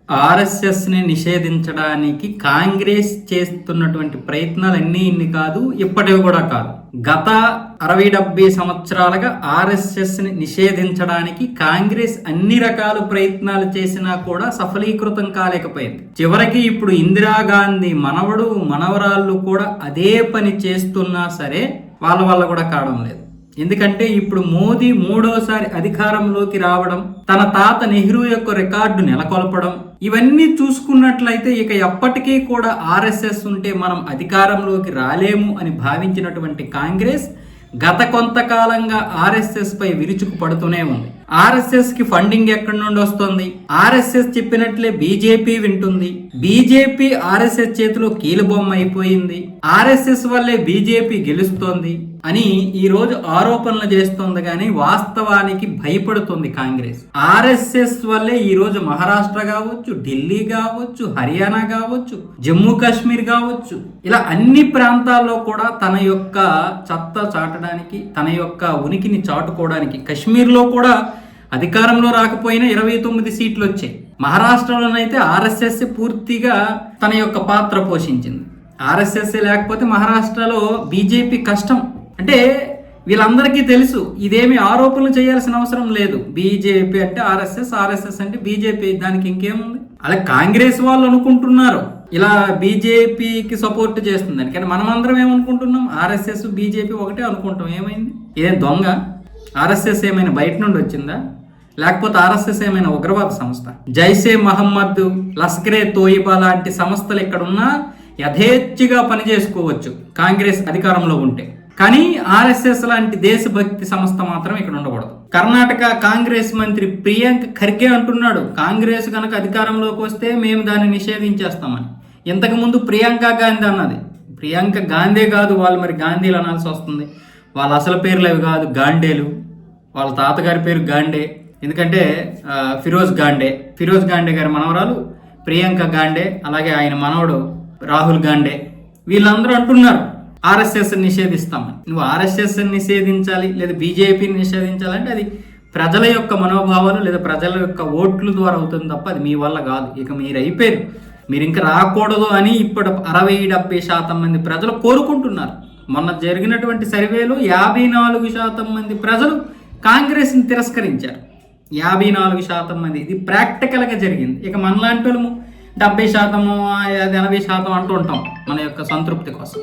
RSS ని నిషేధించడానికి కాంగ్రెస్ చేస్తున్నటువంటి ప్రయత్నాలు ఇన్ని కాదు, ఇప్పటివి కూడా కాదు. గత 60-70 సంవత్సరాలుగా ఆర్ఎస్ఎస్ ని నిషేధించడానికి కాంగ్రెస్ అన్ని రకాల ప్రయత్నాలు చేసినా కూడా సఫలీకృతం కాలేకపోయింది. చివరికి ఇప్పుడు ఇందిరాగాంధీ మనవడు మనవరాళ్ళు కూడా అదే పని చేస్తున్నా సరే వాళ్ళ వల్ల కూడా కావడం లేదు. ఎందుకంటే ఇప్పుడు మోదీ మూడోసారి అధికారంలోకి రావడం, తన తాత నెహ్రూ యొక్క రికార్డు నెలకొల్పడం, ఇవన్నీ చూసుకున్నట్లయితే ఇక ఎప్పటికీ కూడా ఆర్ఎస్ఎస్ ఉంటే మనం అధికారంలోకి రాలేము అని భావించినటువంటి కాంగ్రెస్ గత కొంతకాలంగా ఆర్ఎస్ఎస్ పై విరుచుకు పడుతూనే ఉంది. ఆర్ఎస్ఎస్ కి ఫండింగ్ ఎక్కడి నుండి వస్తుంది? ఆర్ఎస్ఎస్ చెప్పినట్లే బీజేపీ వింటుంది. బీజేపీ ఆర్ఎస్ఎస్ చేతిలో కీలుబొమ్మ అయిపోయింది. ఆర్ఎస్ఎస్ వల్లే బీజేపీ గెలుస్తోంది అని ఈ రోజు ఆరోపణలు చేస్తోంది, కానీ వాస్తవానికి భయపడుతుంది కాంగ్రెస్. ఆర్ఎస్ఎస్ వల్లే ఈ రోజు మహారాష్ట్ర కావచ్చు, ఢిల్లీ కావచ్చు, హర్యానా కావచ్చు, జమ్మూ కాశ్మీర్ కావచ్చు, ఇలా అన్ని ప్రాంతాల్లో కూడా తన యొక్క చెత్త చాటడానికి, తన యొక్క ఉనికిని చాటుకోవడానికి, కశ్మీర్లో కూడా అధికారంలో రాకపోయినా 29 సీట్లు వచ్చాయి. మహారాష్ట్రలోనైతే ఆర్ఎస్ఎస్ పూర్తిగా తన యొక్క పాత్ర పోషించింది. ఆర్ఎస్ఎస్ లేకపోతే మహారాష్ట్రలో బీజేపీ కష్టం. అంటే వీళ్ళందరికీ తెలుసు, ఇదేమి ఆరోపణలు చేయాల్సిన అవసరం లేదు. బీజేపీ అంటే ఆర్ఎస్ఎస్, ఆర్ఎస్ఎస్ అంటే బీజేపీ, దానికి ఇంకేముంది? అలా కాంగ్రెస్ వాళ్ళు అనుకుంటున్నారు ఇలా బీజేపీకి సపోర్ట్ చేస్తుందని, కానీ మనమందరం ఏమనుకుంటున్నాం? ఆర్ఎస్ఎస్ బీజేపీ ఒకటే అనుకుంటాం. ఏమైంది? ఇదేం దొంగ? ఆర్ఎస్ఎస్ ఏమైనా బయట నుండి వచ్చిందా? లేకపోతే ఆర్ఎస్ఎస్ ఏమైనా ఉగ్రవాద సంస్థ? జైషే మహమ్మద్, లష్కరే తోయిబా లాంటి సంస్థలు ఎక్కడున్నా యథేచ్ఛగా పనిచేసుకోవచ్చు కాంగ్రెస్ అధికారంలో ఉంటే. కానీ ఆర్ఎస్ఎస్ లాంటి దేశభక్తి సంస్థ మాత్రం ఇక్కడ ఉండకూడదు. కర్ణాటక కాంగ్రెస్ మంత్రి ప్రియాంక్ ఖర్గే అంటున్నాడు, కాంగ్రెస్ కనుక అధికారంలోకి వస్తే మేము దాన్ని నిషేధించేస్తామని. ఇంతకుముందు ప్రియాంక గాంధీ అన్నది. ప్రియాంక గాంధీ కాదు, వాళ్ళు మరి గాంధీలు అనాల్సి వస్తుంది. వాళ్ళ అసలు పేర్లు అవి కాదు, గాండేలు. వాళ్ళ తాతగారి పేరు గాండే, ఎందుకంటే ఫిరోజ్ గాండే గారి మనవరాలు ప్రియాంక గాండే, అలాగే ఆయన మనవడు రాహుల్ గాండే. వీళ్ళందరూ అంటున్నారు ఆర్ఎస్ఎస్ నిషేధిస్తామని. నువ్వు ఆర్ఎస్ఎస్ నిషేధించాలి లేదా బీజేపీని నిషేధించాలంటే అది ప్రజల యొక్క మనోభావాలు లేదా ప్రజల యొక్క ఓట్ల ద్వారా అవుతుంది తప్ప అది మీ వల్ల కాదు. ఇక మీరు అయిపోయారు, మీరు ఇంకా రాకూడదు అని ఇప్పుడు 60-70% మంది ప్రజలు కోరుకుంటున్నారు. మొన్న జరిగినటువంటి సర్వేలో 54% మంది ప్రజలు కాంగ్రెస్ని తిరస్కరించారు. 54% మంది. ఇది ప్రాక్టికల్గా జరిగింది. ఇక మనలాంటి వాళ్ళు 70%, 80% అంటూ ఉంటాం మన యొక్క సంతృప్తి కోసం.